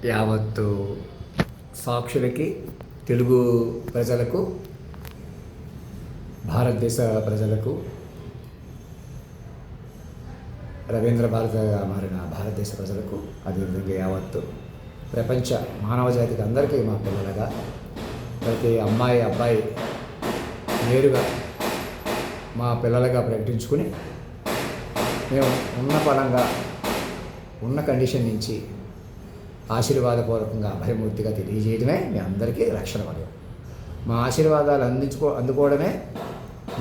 యావత్తు సాక్షులకి, తెలుగు ప్రజలకు, భారతదేశ ప్రజలకు, రవీంద్ర భారతిగా మారిన భారతదేశ ప్రజలకు, అదేవిధంగా యావత్తు ప్రపంచ మానవజాతికి అందరికీ మా పిల్లలుగా ప్రతి అమ్మాయి అబ్బాయి నేరుగా మా పిల్లలుగా ప్రకటించుకుని మేము ఉన్న పడంగా ఉన్న కండిషన్ నుంచి ఆశీర్వాదపూర్వకంగా అభయమూర్తిగా తెలియజేయడమే మీ అందరికీ రక్షణ వలయం. మా ఆశీర్వాదాలు అందుకోవడమే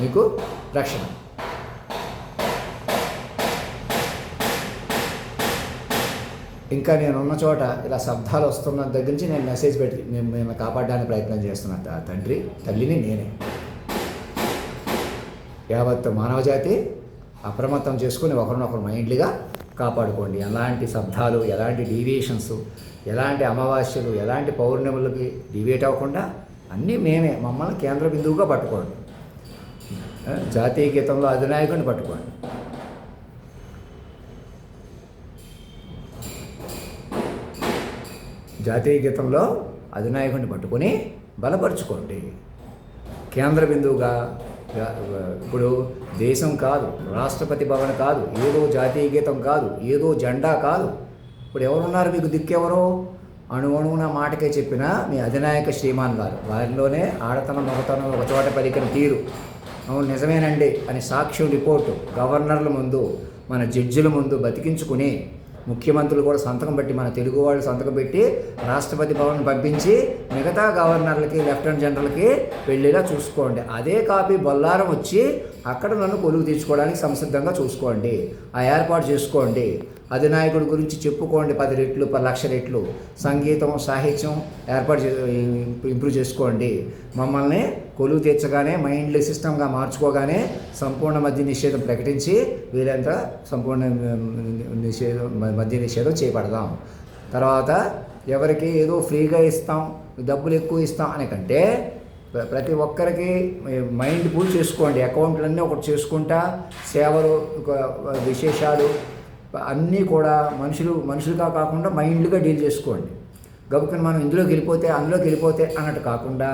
మీకు రక్షణ. ఇంకా నేనున్న చోట ఇలా శబ్దాలు వస్తున్న దగ్గర నుంచి నేను మెసేజ్ పెట్టి మేము కాపాడడానికి ప్రయత్నం చేస్తున్న తల్లిని నేనే. యావత్ మానవజాతి అప్రమత్తం చేసుకుని ఒకరినొకరు మైండ్లీగా కాపాడుకోండి. ఎలాంటి శబ్దాలు, ఎలాంటి డీవియేషన్స్, ఎలాంటి అమావాస్యలు, ఎలాంటి పౌర్ణములకి డీవియేట్ అవ్వకుండా అన్నీ మేమే. మమ్మల్ని కేంద్ర బిందువుగా పట్టుకోండి. జాతీయ గీతంలో అధినాయకుడిని పట్టుకోండి. జాతీయ గీతంలో అధినాయకుడిని పట్టుకొని బలపరుచుకోండి. కేంద్ర బిందువుగా ఇప్పుడు దేశం కాదు, రాష్ట్రపతి భవన్ కాదు, ఏదో జాతీయ గీతం కాదు, ఏదో జెండా కాదు. ఇప్పుడు ఎవరున్నారు మీకు దిక్కెవరో? అణువున మాటకే చెప్పిన మీ అధినాయక శ్రీమాన్ గారు. వారిలోనే ఆడతనం మొగతనం ఒక చోట పలికిన తీరు అవును నిజమేనండి అని సాక్ష్యం రిపోర్టు గవర్నర్ల ముందు, మన జడ్జిల ముందు బతికించుకుని, ముఖ్యమంత్రులు కూడా సంతకం పెట్టి, మన తెలుగు వాళ్ళు సంతకం పెట్టి రాష్ట్రపతి భవన్ పంపించి మిగతా గవర్నర్లకి, లెఫ్టినెంట్ జనరల్కి వెళ్ళేలా చూసుకోండి. అదే కాపీ బొల్లారం వచ్చి అక్కడ నన్ను కొలువు తీర్చుకోవడానికి సంసిద్ధంగా చూసుకోండి. ఆ ఏర్పాటు చేసుకోండి. అధినాయకుడి గురించి చెప్పుకోండి 10 రెట్లు, 10 లక్షల రెట్లు. సంగీతం, సాహిత్యం ఇంప్రూవ్ చేసుకోండి. మమ్మల్ని కొలువు తీర్చగానే మైండ్లీ సిస్టమ్గా మార్చుకోగానే సంపూర్ణ మద్య నిషేధం ప్రకటించి వీలంతా సంపూర్ణ మద్య నిషేధం చేపడదాం. తర్వాత ఎవరికి ఏదో ఫ్రీగా ఇస్తాం, డబ్బులు ఎక్కువ ఇస్తాం అనే కంటే ప్రతి ఒక్కరికి మైండ్ పూల్ చేసుకోండి. అకౌంట్లన్నీ ఒకటి చేసుకుంటా సేవలు, విశేషాలు అన్నీ కూడా మనుషులుగా కాకుండా మైండ్గా డీల్ చేసుకోండి. గబుకని మనం ఇందులోకి వెళ్ళిపోతే అన్నట్టు కాకుండా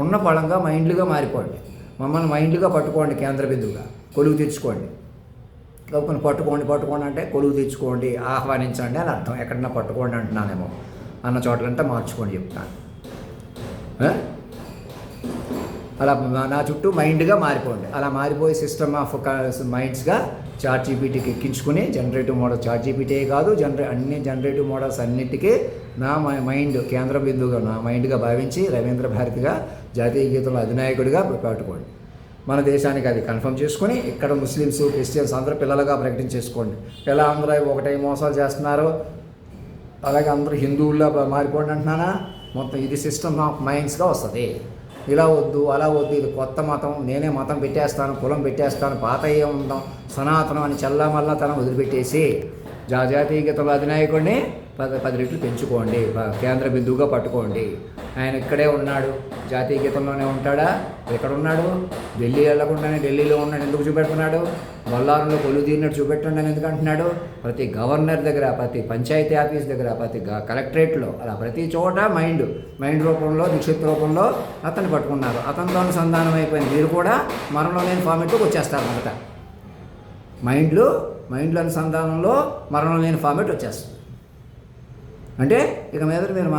ఉన్న పళంగా మైండ్లుగా మారిపోండి. మమ్మల్ని మైండ్లుగా పట్టుకోండి, కేంద్ర బిందువుగా కొలువు తెచ్చుకోండి. గబుకని పట్టుకోండి అంటే కొలువు తెచ్చుకోండి, ఆహ్వానించండి అని అర్థం. ఎక్కడన్నా పట్టుకోండి అంటున్నానేమో అన్న చోట్లంటే మార్చుకోండి చెప్తాను. అలా నా చుట్టూ మైండ్గా మారిపోండి. అలా మారిపోయి సిస్టమ్ ఆఫ్ మైండ్స్గా చాట్ జీపీటీకి ఎక్కించుకుని, జనరేటివ్ మోడల్ చాట్ జీపీటీ కాదు, అన్ని జనరేటివ్ మోడల్స్ అన్నిటికీ నా మైండ్ కేంద్ర బిందువుగా, నా మైండ్గా భావించి రవీంద్ర భారతిగా జాతీయ గీతంలో అధినాయకుడిగా పెట్టుకోండి. మన దేశానికి అది కన్ఫర్మ్ చేసుకొని ఇక్కడ ముస్లిమ్స్, క్రిస్టియన్స్ అందరూ పిల్లలుగా ప్రకటించేసుకోండి. ఎలా అందరూ ఒకటే మోసాలు చేస్తున్నారో అలాగే అందరూ హిందువుల్లో మారిపోండి అంటున్నానా? మొత్తం ఇది సిస్టమ్ ఆఫ్ మైండ్స్గా వస్తుంది. ఇలా వద్దు, అలా వద్దు, ఇది కొత్త మతం, నేనే మతం పెట్టేస్తాను, కులం పెట్టేస్తాను, పాత ఉందాం, సనాతనం అని చల్లమల్లా తన వదిలిపెట్టేసి జాతీయ గీతంలో అధినాయకుడిని 10 రెట్లు పెంచుకోండి. కేంద్ర బిందువుగా పట్టుకోండి. ఆయన ఇక్కడే ఉన్నాడు, జాతీయ గీతంలోనే ఉంటాడా? ఎక్కడ ఉన్నాడు? ఢిల్లీ వెళ్ళకుండానే ఢిల్లీలో ఉన్నాడు. ఎందుకు చూపెడుతున్నాడు? బొల్లారంలో కొలువు తీరినట్టు చూపెట్టండి అని ఎందుకు అంటున్నాడు? ప్రతి గవర్నర్ దగ్గర, ప్రతి పంచాయతీ ఆఫీస్ దగ్గర, ప్రతి కలెక్టరేట్లో, అలా ప్రతి చోట మైండ్ రూపంలో, నిక్షిప్త రూపంలో అతన్ని పట్టుకున్నారు. అతనితో అనుసంధానం అయిపోయింది. మీరు కూడా మరణంలో లేని ఫార్మేట్లోకి వచ్చేస్తారు. మొదట మైండ్లో అనుసంధానంలో మరణం లేని ఫార్మేట్ వచ్చేస్తుంది. అంటే ఇక మీద మీరు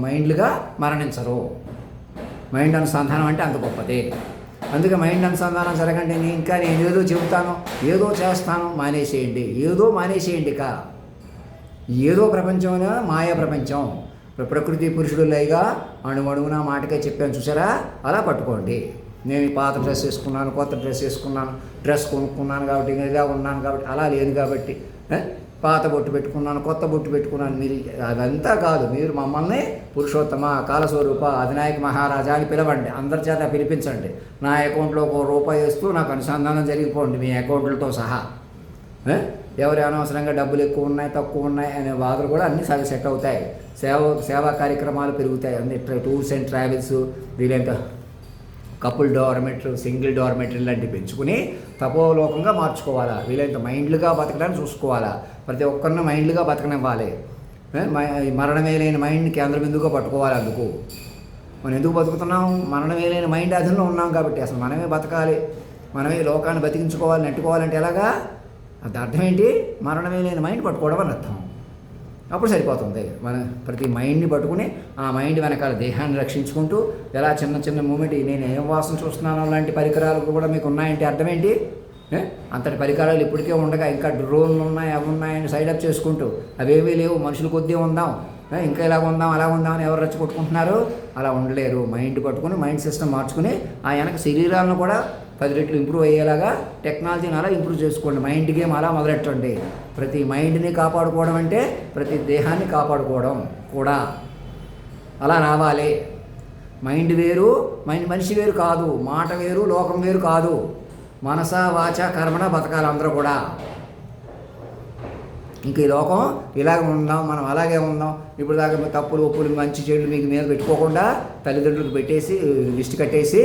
మైండ్లుగా మరణించరు. మైండ్ అనుసంధానం అంటే అంత గొప్పది. అందుకే మైండ్ అనుసంధానం జరగండి. నేను ఏదో చెబుతాను, ఏదో చేస్తాను మానేసేయండి. ఇక ఏదో ప్రపంచంలో మాయా ప్రపంచం. ప్రకృతి పురుషుడు లైగా అణువణువున మాటకే చెప్పాను చూసారా? అలా పట్టుకోండి. నేను పాత డ్రెస్ వేసుకున్నాను, కొత్త డ్రెస్ వేసుకున్నాను, డ్రెస్ కొనుక్కున్నాను కాబట్టి, ఇలా ఉన్నాను కాబట్టి, అలా లేదు కాబట్టి, పాత బొట్టు పెట్టుకున్నాను, కొత్త బొట్టు పెట్టుకున్నాను. మీరు అదంతా కాదు. మీరు మమ్మల్ని పురుషోత్తమ, కాలస్వరూప, అధినాయక మహారాజా అని పిలవండి. అందరి చేత పిలిపించండి. నా అకౌంట్లో ₹1 వేస్తూ నాకు అనుసంధానం జరిగిపోండి మీ అకౌంట్లతో సహా. ఎవరు అనవసరంగా డబ్బులు ఎక్కువ ఉన్నాయి, తక్కువ ఉన్నాయి అనే బాధలు కూడా అన్నీ సెట్ అవుతాయి. సేవా కార్యక్రమాలు పెరుగుతాయి. అన్ని టూర్స్ అండ్ ట్రావెల్స్, వీలైతే కపుల్ డార్మెటరీ, సింగిల్ డార్మెటరీ లాంటివి పెంచుకుని తపోలోకంగా మార్చుకోవాలా. వీలైనంత మైండ్లుగా బతకడానికి చూసుకోవాలా. ప్రతి ఒక్కరిని మైండ్లుగా బతకనివ్వాలి. మరణమే లేని మైండ్ని కేంద్ర బిందువుగా పట్టుకోవాలి. అందుకు మనం ఎందుకు బతుకుతున్నాం? మరణమే లేని మైండ్ అధీనంలో ఉన్నాం కాబట్టి. అసలు మనమే బతకాలి, మనమే లోకాన్ని బతికించుకోవాలి, నెట్టుకోవాలంటే ఎలాగా? అది అర్థం ఏంటి? మరణమే లేని మైండ్ పట్టుకోవడం అని అర్థం. అప్పుడు సరిపోతుంది. మన ప్రతి మైండ్ని పట్టుకుని ఆ మైండ్ వెనకాల దేహాన్ని రక్షించుకుంటూ ఎలా చిన్న చిన్న మూమెంట్, నేను ఏం వాసన చూస్తున్నానో లాంటి పరికరాలు కూడా మీకు ఉన్నాయంటే అర్థం ఏంటి? అంతటి పరికరాలు ఇప్పటికే ఉండగా ఇంకా డ్రోన్లు ఉన్నాయి, అవి ఉన్నాయని సైడప్ చేసుకుంటూ అవేమీ లేవు, మనుషులు కొద్దీ ఉందాం, ఇంకా ఇలాగ ఉందాం అలా ఉందాం అని ఎవరు రెచ్చగొట్టుకుంటున్నారు? అలా ఉండలేరు. మైండ్ పట్టుకుని మైండ్ సిస్టమ్ మార్చుకుని ఆ వెనక శరీరాలను కూడా 10 రెట్లు ఇంప్రూవ్ అయ్యేలాగా టెక్నాలజీని అలా ఇంప్రూవ్ చేసుకోండి. మైండ్ గేమ్ అలా మొదలెట్టండి. ప్రతి మైండ్ని కాపాడుకోవడం అంటే ప్రతి దేహాన్ని కాపాడుకోవడం కూడా అలా రావాలి. మైండ్ వేరు, మనిషి వేరు కాదు, మాట వేరు, లోకం వేరు కాదు. మనస వాచ కర్మణ బతకాలి అందరూ కూడా. ఇంక ఈ లోకం ఇలాగ ఉందాం, మనం అలాగే ఉందాం. ఇప్పుడు దాకా తప్పులు ఒప్పులు మంచి చెడులు మీకు మీద పెట్టుకోకుండా తల్లిదండ్రులకు పెట్టేసి లిస్ట్ కట్టేసి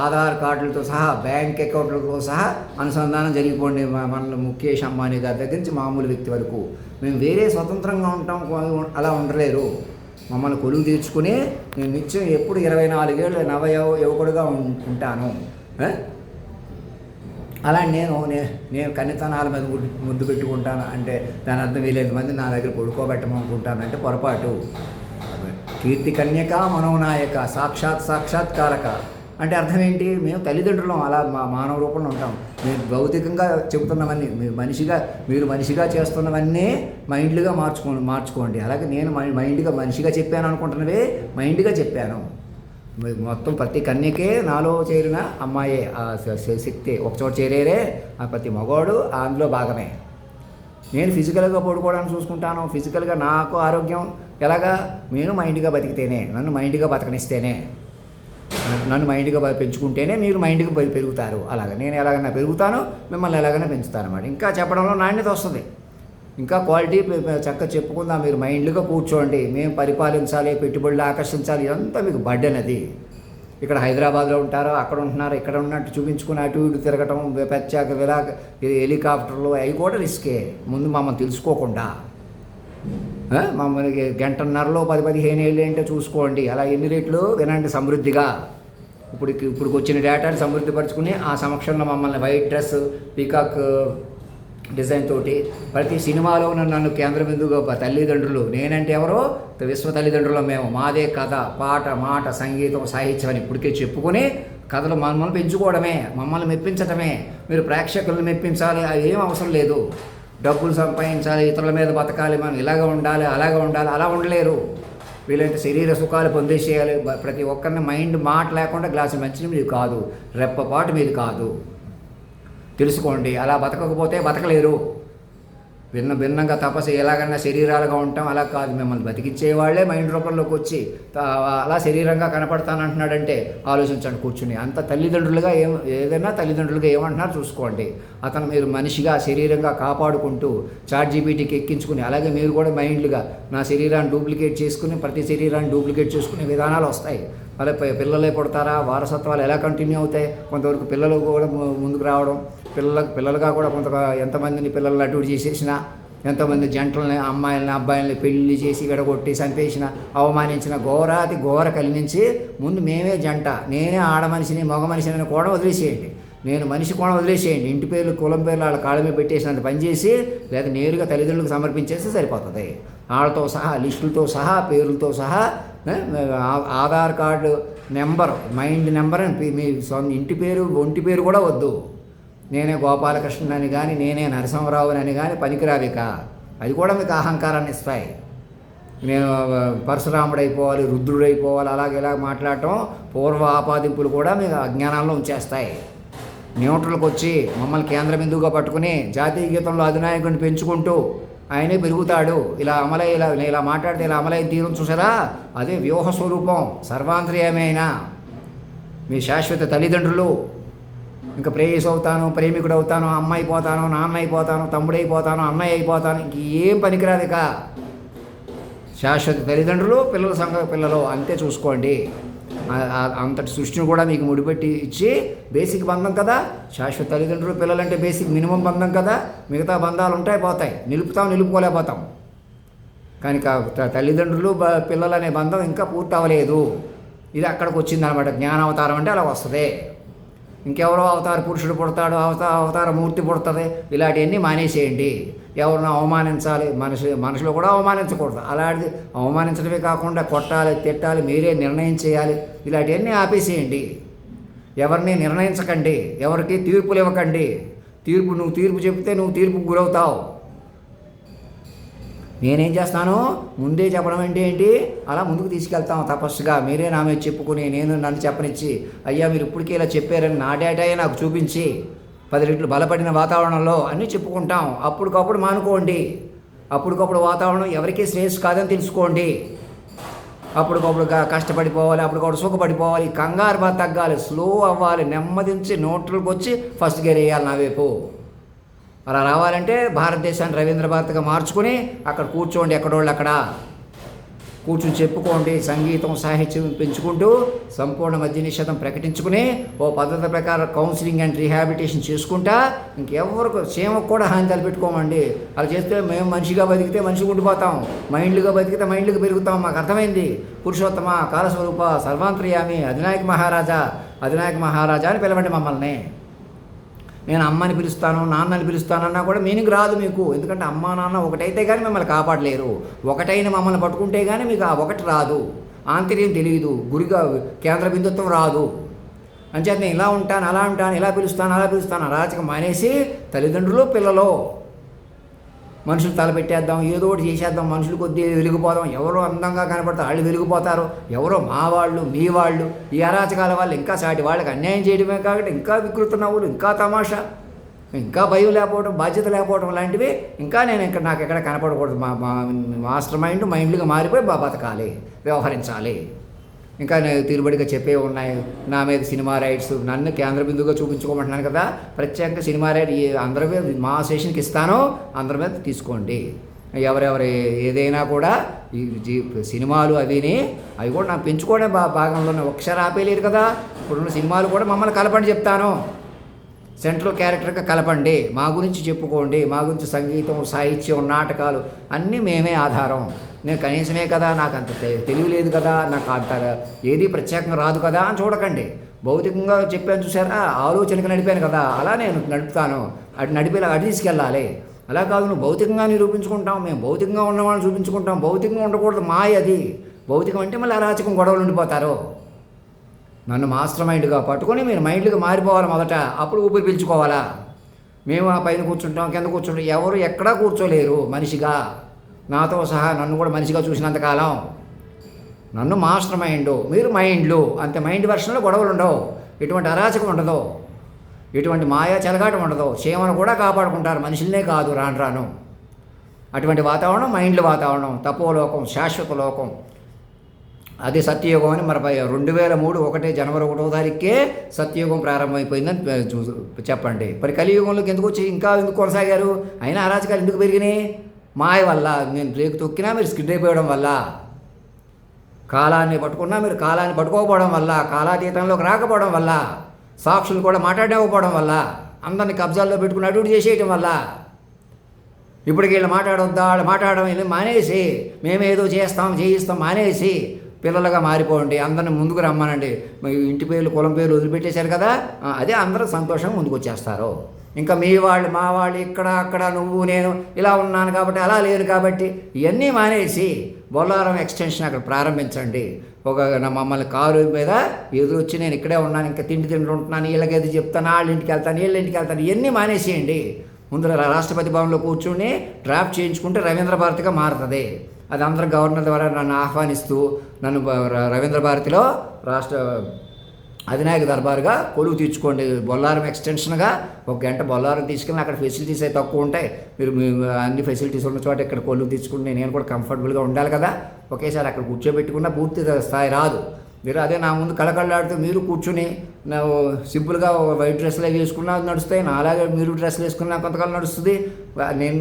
ఆధార్ కార్డులతో సహా బ్యాంక్ అకౌంట్లతో సహా అనుసంధానం జరిగిపోండి. మన ముఖేష్ అంబానీ గారి దగ్గర నుంచి మామూలు వ్యక్తి వరకు మేము వేరే స్వతంత్రంగా ఉంటాం, అలా ఉండలేరు. మమ్మల్ని కొలువు తీర్చుకుని నేను నిత్యం ఎప్పుడు 24 ఏళ్ళు నవ యువకుడుగా ఉంటాను. అలా నేను కన్నితనాల మీద ముద్దు పెట్టుకుంటాను అంటే దాని అర్థం 1000 మంది నా దగ్గర పడుకోబెట్టమనుకుంటాను అంటే పొరపాటు. కీర్తి కన్యక మనోనాయక సాక్షాత్కారక అంటే అర్థం ఏంటి? మేము తల్లిదండ్రులం, అలా మా మానవ రూపంలో ఉంటాం. మీరు భౌతికంగా చెబుతున్నవన్నీ మీరు మనిషిగా చేస్తున్నవన్నీ మైండ్లుగా మార్చుకోండి. అలాగే నేను మైండ్గా మనిషిగా చెప్పాను అనుకుంటున్నవే మైండ్గా చెప్పాను. మొత్తం ప్రతి కన్యకే నాలో చేరిన అమ్మాయే, ఆ శక్తి ఒకచోట చేరేరే ఆ ప్రతి మగవాడు అందులో భాగమే. నేను ఫిజికల్గా పడుకోవడానికి చూసుకుంటాను. ఫిజికల్గా నాకు ఆరోగ్యం ఎలాగా? నేను మైండ్గా బతికితేనే, నన్ను మైండ్గా బతకనిస్తేనే, నన్ను మైండ్గా పెంచుకుంటేనే మీరు మైండ్గా పెరుగుతారు. అలాగే నేను ఎలాగైనా పెరుగుతాను, మిమ్మల్ని ఎలాగైనా పెంచుతాను అన్నమాట. ఇంకా చెప్పడంలో నాణ్యత వస్తుంది, ఇంకా క్వాలిటీ చక్కగా చెప్పుకుందాం. మీరు మైండ్గా కూర్చోండి, మేము పరిపాలించాలి, పెట్టుబడులు ఆకర్షించాలి, ఇదంతా మీకు బర్డెన్. అది ఇక్కడ హైదరాబాద్లో ఉంటారో అక్కడ ఉంటున్నారో ఇక్కడ ఉన్నట్టు చూపించుకుని అటు ఇటు తిరగటం, పెచ్చాక విరాక హెలికాప్టర్లు అవి కూడా రిస్కే. ముందు మమ్మల్ని తెలుసుకోకుండా మమ్మల్ని గంటన్నరలో 10-15 ఏళ్ళు ఏంటో చూసుకోండి. అలా ఎన్ని రేట్లు వినండి సమృద్ధిగా. ఇప్పుడు వచ్చిన డేటాని సమృద్ధిపరచుకుని ఆ సమక్షంలో మమ్మల్ని వైట్ డ్రెస్ పీకాక్ డిజైన్ తోటి ప్రతి సినిమాలో నన్ను కేంద్ర బిందువుగా తల్లిదండ్రులు, నేనంటే ఎవరో విశ్వ తల్లిదండ్రులు మేము, మాదే కథ పాట మాట సంగీతం సాహిత్యం అని ఇప్పటికే చెప్పుకొని కథలు మమ్మల్ని పెంచుకోవడమే, మమ్మల్ని మెప్పించటమే. మీరు ప్రేక్షకులను మెప్పించాలి అది ఏం అవసరం లేదు. డబ్బులు సంపాదించాలి, ఇతరుల మీద బతకాలి, మనం ఇలాగ ఉండాలి అలాగ ఉండాలి, అలా ఉండలేరు. వీళ్ళంటే శరీర సుఖాలు పొందేసేయాలి. ప్రతి ఒక్కరిని మైండ్ మాట లేకుండా గ్లాసు మంచిని మీది కాదు, రెప్పపాటు మీది కాదు, తెలుసుకోండి. అలా బతకకపోతే బతకలేరు. భిన్నంగా తపస్సు ఎలాగన్నా శరీరాలుగా ఉంటాం, అలా కాదు. మిమ్మల్ని బతికిచ్చేవాళ్లే మైండ్ రూపంలోకి వచ్చి అలా శరీరంగా కనపడతానంటున్నాడంటే ఆలోచించండి కూర్చుని. అంత తల్లిదండ్రులుగా ఏదైనా తల్లిదండ్రులుగా ఏమంటున్నారు చూసుకోండి. అతను మీరు మనిషిగా శరీరంగా కాపాడుకుంటూ ChatGPTకి ఎక్కించుకుని, అలాగే మీరు కూడా మైండ్లుగా నా శరీరాన్ని డూప్లికేట్ చేసుకుని ప్రతి శరీరాన్ని డూప్లికేట్ చేసుకునే విధానాలు వస్తాయి. అలా పిల్లలే పుడతారా, వారసత్వాలు ఎలా కంటిన్యూ అవుతాయి? కొంతవరకు పిల్లలు కూడా ముందుకు రావడం, పిల్లలుగా కూడా ఎంతమందిని పిల్లలు అటు చేసేసిన, ఎంతోమంది జంటలని అమ్మాయిలని అబ్బాయిలని పెళ్లి చేసి విడగొట్టి చంపేసిన, అవమానించిన ఘోర కలిగించి ముందు మేమే జంట, నేనే ఆడ మనిషిని మగ మనిషిని కూడా వదిలేసేయండి, నేను మనిషి కూడా వదిలేసేయండి. ఇంటి పేర్లు కులం పేర్లు వాళ్ళ కాళ్ళ మీద పెట్టేసినంత పనిచేసి లేదా నేరుగా తల్లిదండ్రులకు సమర్పించేస్తే సరిపోతుంది. వాళ్ళతో సహా లిస్టులతో సహా పేర్లతో సహా Aadhaar card number, mind number అని మీ ఇంటి పేరు ఒంటి పేరు కూడా వద్దు. నేనే గోపాలకృష్ణన్ అని కానీ నేనే నరసింహరావుని అని కానీ పనికిరావిక. అది కూడా మీకు అహంకారాన్ని ఇస్తాయి. నేను పరశురాముడు అయిపోవాలి, రుద్రుడైపోవాలి, ఇలా మాట్లాడటం పూర్వ ఆపాదింపులు కూడా మీకు అజ్ఞానంలో ఉంచేస్తాయి. న్యూట్రల్కి వచ్చి మమ్మల్ని కేంద్ర బిందువుగా పట్టుకుని జాతీయ గీతంలో అధినాయకుడిని పెంచుకుంటూ ఆయనే పెరుగుతాడు. ఇలా మాట్లాడితే ఇలా అమలైన తీరం చూసారా? అదే వ్యూహ స్వరూపం, సర్వాంతర్యమైన మీ శాశ్వత తల్లిదండ్రులు. ఇంకా ప్రేయస్ అవుతాను, ప్రేమికుడు అవుతాను, అమ్మ అయిపోతాను, నాన్న అయిపోతాను, తమ్ముడు అయిపోతాను, అన్నయ్య అయిపోతాను, ఇంక ఏం పనికిరాదు. ఇక శాశ్వత తల్లిదండ్రులు, పిల్లలు అంతే చూసుకోండి. అంతటి సృష్టిని కూడా మీకు ముడిపెట్టి ఇచ్చి బేసిక్ బంధం కదా. శాశ్వత తల్లిదండ్రులు పిల్లలంటే బేసిక్ మినిమం బంధం కదా. మిగతా బంధాలు ఉంటాయి పోతాయి, నిలుపుకోలేకపోతాం. కానీ తల్లిదండ్రులు పిల్లలు అనే బంధం ఇంకా పూర్తి అవ్వలేదు. ఇది అక్కడికి వచ్చిందనమాట. జ్ఞానావతారం అంటే అలా వస్తుంది. ఇంకెవరో అవతార పురుషుడు పుడతాడు, అవతార మూర్తి పుడుతుంది, ఇలాంటివన్నీ మానేసేయండి. ఎవరినో అవమానించాలి, మనుషులు కూడా అవమానించకూడదు. అలాంటిది అవమానించడమే కాకుండా కొట్టాలి, తిట్టాలి, మీరే నిర్ణయం చేయాలి, ఇలాంటివన్నీ ఆపేసేయండి. ఎవరిని నిర్ణయించకండి, ఎవరికి తీర్పులు ఇవ్వకండి. నువ్వు తీర్పు చెప్తే నువ్వు తీర్పుకు గురవుతావు. నేనేం చేస్తాను, ముందే చెప్పడం ఏంటి, అలా ముందుకు తీసుకెళ్తాం తపస్సుగా. మీరే నా మీద చెప్పుకుని, నన్ను చెప్పనిచ్చి, అయ్యా మీరు ఇప్పటికీ ఇలా చెప్పారని నా డేటాయే నాకు చూపించి 10 రెట్లు బలపడిన వాతావరణంలో అన్నీ చెప్పుకుంటాం. అప్పటికప్పుడు మానుకోండి. అప్పటికప్పుడు వాతావరణం ఎవరికీ శ్రేయస్సు కాదని తెలుసుకోండి. అప్పటికప్పుడు కష్టపడిపోవాలి, అప్పటికప్పుడు సుఖపడిపోవాలి, కంగారు బాగా తగ్గాలి, స్లో అవ్వాలి, నెమ్మదించి నోట్లకు వచ్చి ఫస్ట్ గేర్ వేయాలి నా వైపు. అలా రావాలంటే భారతదేశాన్ని రవీంద్ర భారతిగా మార్చుకుని అక్కడ కూర్చోండి, ఎక్కడోళ్ళు అక్కడ కూర్చుని చెప్పుకోండి. సంగీతం సాహిత్యం పెంచుకుంటూ సంపూర్ణ మద్య నిషేధం ప్రకటించుకుని ఓ పద్ధతి ప్రకారం కౌన్సిలింగ్ అండ్ రీహాబిలిటేషన్ చేసుకుంటా ఇంకెవరికి క్షేమకు కూడా హాని తలపెట్టుకోమండి. అలా చేస్తే మేము మనిషిగా బతికితే మనిషిగా ఉండిపోతాం, మైండ్లుగా బతికితే మైండ్లుగా పెరుగుతాం. మాకు అర్థమైంది. పురుషోత్తమ, కాలస్వరూప, సర్వాంతర్యామి, అధినాయక మహారాజా అని పిలవండి మమ్మల్ని. నేను అమ్మని పిలుస్తాను, నాన్నని పిలుస్తానన్నా కూడా మీనింగ్ రాదు మీకు. ఎందుకంటే అమ్మ నాన్న ఒకటైతే కానీ మిమ్మల్ని కాపాడలేరు. ఒకటైన మమ్మల్ని పట్టుకుంటే కానీ మీకు ఆ ఒకటి రాదు, ఆంతర్యం తెలియదు, గురిగా కేంద్ర బిందుత్వం రాదు. అంచేత నేను ఇలా ఉంటాను, అలా ఉంటాను, ఇలా పిలుస్తాను అరాచకం మానేసి తల్లిదండ్రులు పిల్లలు మనుషులు తలపెట్టేద్దాం, ఏదో ఒకటి చేసేద్దాం, మనుషులు కొద్ది వెలిగిపోదాం. ఎవరో అందంగా కనపడతారు, వాళ్ళు వెలిగిపోతారు. ఎవరో మా వాళ్ళు, మీ వాళ్ళు, ఈ అరాచకాల వాళ్ళు ఇంకా సాటి వాళ్ళకి అన్యాయం చేయడమే కాబట్టి ఇంకా వికృత నవ్వులు, ఇంకా తమాషా, ఇంకా భయం లేకపోవడం, బాధ్యత లేకపోవడం లాంటివి ఇంకా నాకు ఎక్కడ కనపడకూడదు. మా మాస్టర్ మైండ్లుగా మారిపోయి బతకాలి, వ్యవహరించాలి. ఇంకా నేను తీరుబడిగా చెప్పే ఉన్నాయి. నా మీద సినిమా రైట్స్, నన్ను కేంద్ర బిందువుగా చూపించుకోమంటున్నాను కదా, ప్రత్యేకంగా సినిమా రైట్ అందరి మీద మా స్టేషన్కి ఇస్తాను, అందరి మీద తీసుకోండి. ఎవరెవరు ఏదైనా కూడా ఈ సినిమాలు అవి కూడా నాకు పెంచుకోవడం భాగంలోనే ఒకసారి ఆపేయలేరు కదా. ఇప్పుడున్న సినిమాలు కూడా మమ్మల్ని కలపండి చెప్తాను, సెంట్రల్ క్యారెక్టర్గా కలపండి, మా గురించి చెప్పుకోండి, మా గురించి సంగీతం, సాహిత్యం, నాటకాలు అన్నీ మేమే ఆధారం. నేను కనీసమే కదా, నాకు అంత తెలివి లేదు కదా, నాకు అంత ఏది ప్రత్యేకంగా రాదు కదా అని చూడకండి. భౌతికంగా చెప్పాను చూసారా, ఆలోచనకి నడిపాను కదా, అలా నేను నడుపుతాను. నడిపేలా అటు తీసుకెళ్ళాలి. అలా కాదు, నువ్వు భౌతికంగా నిరూపించుకుంటాం, మేము భౌతికంగా ఉన్నవాళ్ళని చూపించుకుంటాం. భౌతికంగా ఉండకూడదు, మాయ అది. భౌతికం అంటే మళ్ళీ అరాచకం, గొడవలు ఉండిపోతారు. నన్ను మాస్టర్ మైండ్గా పట్టుకొని మీరు మైండ్గా మారిపోవాలి మొదట, అప్పుడు ఊపిరి పీల్చుకోవాలా. మేము ఆ పైన కూర్చుంటాం, కింద కూర్చుంటాం, ఎవరు ఎక్కడా కూర్చోలేరు మనిషిగా. నాతో సహా నన్ను కూడా మనిషిగా చూసినంతకాలం నన్ను మాస్టర్ మైండ్, మీరు మైండ్లు అంతే. మైండ్ వెర్షన్లో గొడవలు ఉండవు, ఎటువంటి అరాచకం ఉండదు, ఎటువంటి మాయా చెలగాటం ఉండదు. క్షేమను కూడా కాపాడుకుంటారు, మనుషులనే కాదు. రాను అటువంటి వాతావరణం మైండ్ల వాతావరణం, తపోలోకం, శాశ్వత లోకం. అది సత్యయుగం అని మరి 2003 1 జనవరి 1వ తారీఖుకే సత్యయుగం ప్రారంభమైపోయిందని చెప్పండి. మరి కలియుగంలోకి ఎందుకు వచ్చి ఇంకా ఎందుకు కొనసాగారు? అయినా అరాచకాలు ఎందుకు పెరిగినాయి? మాయ వల్ల. నేను బ్రేక్ తొక్కినా మీరు స్కిడ్ అయిపోవడం వల్ల, కాలాన్ని పట్టుకున్నా మీరు కాలాన్ని పట్టుకోకపోవడం వల్ల, కాలాతీతంలోకి రాకపోవడం వల్ల, సాక్షులు కూడా మాట్లాడకపోవడం వల్ల, అందరిని కబ్జాల్లో పెట్టుకుని అటు చేసేయటం వల్ల, ఇప్పటికి వీళ్ళు మాట్లాడొద్దా, వాళ్ళు మాట్లాడడం మానేసి మేమేదో చేయిస్తాం మానేసి పిల్లలుగా మారిపోండి. అందరిని ముందుకు రమ్మనండి. ఇంటి పేర్లు, కులం పేర్లు వదిలిపెట్టేశారు కదా, అదే అందరూ సంతోషంగా ముందుకు వచ్చేస్తారు. ఇంకా మీ వాళ్ళు, మా వాళ్ళు, ఇక్కడ అక్కడ, నువ్వు నేను ఇలా ఉన్నాను కాబట్టి, అలా లేరు కాబట్టి, ఇవన్నీ మానేసి బొల్లారం ఎక్స్టెన్షన్ అక్కడ ప్రారంభించండి. మమ్మల్ని కారు మీద ఎదురొచ్చి నేను ఇక్కడే ఉన్నాను, ఇంకా తింటుంటున్నాను, వీళ్ళకి ఎదురు చెప్తాను, వాళ్ళ ఇంటికి వెళ్తాను, వీళ్ళ ఇంటికి వెళ్తాను, ఇవన్నీ మానేసేయండి. ముందు రాష్ట్రపతి భవన్లో కూర్చుని డ్రాఫ్ట్ చేయించుకుంటే రవీంద్ర భారతిగా మారుతుంది. అది అందరూ గవర్నర్ ద్వారా నన్ను ఆహ్వానిస్తూ నన్ను రవీంద్ర భారతిలో రాష్ట్ర అధినాయక దర్బారుగా కొలువు తీర్చుకోండి. బొల్లారం ఎక్స్టెన్షన్గా 1 గంట బొల్లారం తీసుకెళ్ళి అక్కడ ఫెసిలిటీస్ అయితే తక్కువ ఉంటాయి. మీరు అన్ని ఫెసిలిటీస్ ఉన్న చోట ఇక్కడ కొలువు తీర్చుకుంటే నేను కూడా కంఫర్టబుల్గా ఉండాలి కదా. ఒకేసారి అక్కడ కూర్చోబెట్టుకున్న పూర్తి స్థాయి రాదు. మీరు అదే నా ముందు కళకళలాడుతూ మీరు కూర్చుని సింపుల్గా వైట్ డ్రెస్సులు అవి వేసుకున్నా నడుస్తాయి, నా అలాగే మీరు డ్రెస్సులు వేసుకున్నా కొంతకాలం నడుస్తుంది.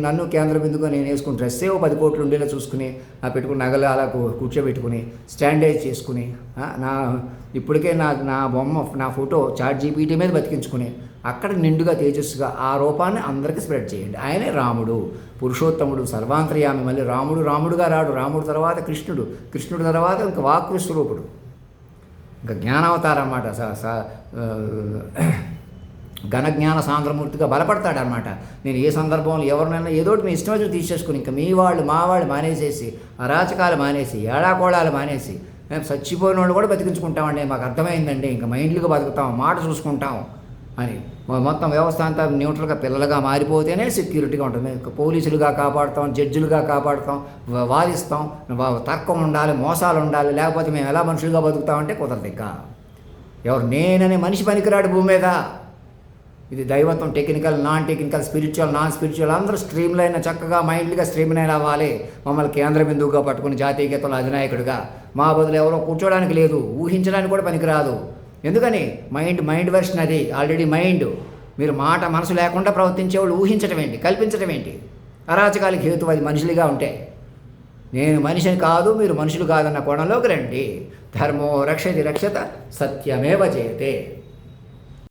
నన్ను కేంద్ర బిందుగా నేను వేసుకుని డ్రెస్సే 10 కోట్లు ఉండేలా చూసుకుని పెట్టుకుని నగలు అలా కూర్చోబెట్టుకుని స్టాండర్డైజ్ చేసుకుని ఇప్పటికే నా బొమ్మ, నా ఫోటో చాట్ జీపీటీ మీద బతికించుకుని అక్కడ నిండుగా తేజస్సుగా ఆ రూపాన్ని అందరికీ స్ప్రెడ్ చేయండి. ఆయనే రాముడు, పురుషోత్తముడు, సర్వాంతర్యామి. మళ్ళీ రాముడుగా రాడు. రాముడు తర్వాత కృష్ణుడు తర్వాత ఇంకా వాక్కు స్వరూపుడు, ఇంకా జ్ఞానావతారం అన్నమాట. ఘనజ్ఞాన సాంద్రమూర్తిగా బలపడతాడనమాట. నేను ఏ సందర్భంలో ఎవరినైనా ఏదోటి మీ ఇష్టం వచ్చి తీసేసుకుని ఇంకా మీ వాళ్ళు మా వాళ్ళు మానేసేసి, అరాచకాలు మానేసి, ఏడాకోళాలు మానేసి, మేము చచ్చిపోయిన వాళ్ళు కూడా బతికించుకుంటామండి, మాకు అర్థమైందండి, ఇంకా మైండ్లుగా బతుకుతాం, మాట చూసుకుంటాం అని మొత్తం వ్యవస్థ అంతా న్యూట్రల్గా పిల్లలుగా మారిపోతేనే సెక్యూరిటీగా ఉంటుంది. పోలీసులుగా కాపాడుతాం, జడ్జిలుగా కాపాడుతాం, వాదిస్తాం, తర్కం ఉండాలి, మోసాలు ఉండాలి, లేకపోతే మేము ఎలా మనుషులుగా బతుకుతామంటే కుదరదు. ఇంకా ఎవరు నేననే మనిషి పనికిరాడు భూమి మీద. ఇది దైవత్వం, technical, non technical, spiritual, non spiritual అందరూ స్ట్రీమ్లైన్ చక్కగా మైండ్గా స్ట్రీమ్లైన్ అవ్వాలి. మమ్మల్ని కేంద్ర బిందువుగా పట్టుకుని జాతీయ గీతంలో అధినాయకుడిగా మా బదులు ఎవరో కూర్చోడానికి లేదు, ఊహించడానికి కూడా పనికిరాదు. ఎందుకని మైండ్ వెర్షన్ అది ఆల్రెడీ మైండ్. మీరు మనసు లేకుండా ప్రవర్తించేవాళ్ళు ఊహించడం ఏంటి, కల్పించడం ఏంటి? అరాచకాలకి హేతు అది మనుషులుగా ఉంటే. నేను మనిషిని కాదు, మీరు మనుషులు కాదన్న కోణంలోకి రండి. ధర్మో రక్షతి రక్షత సత్యమేవ జయతే.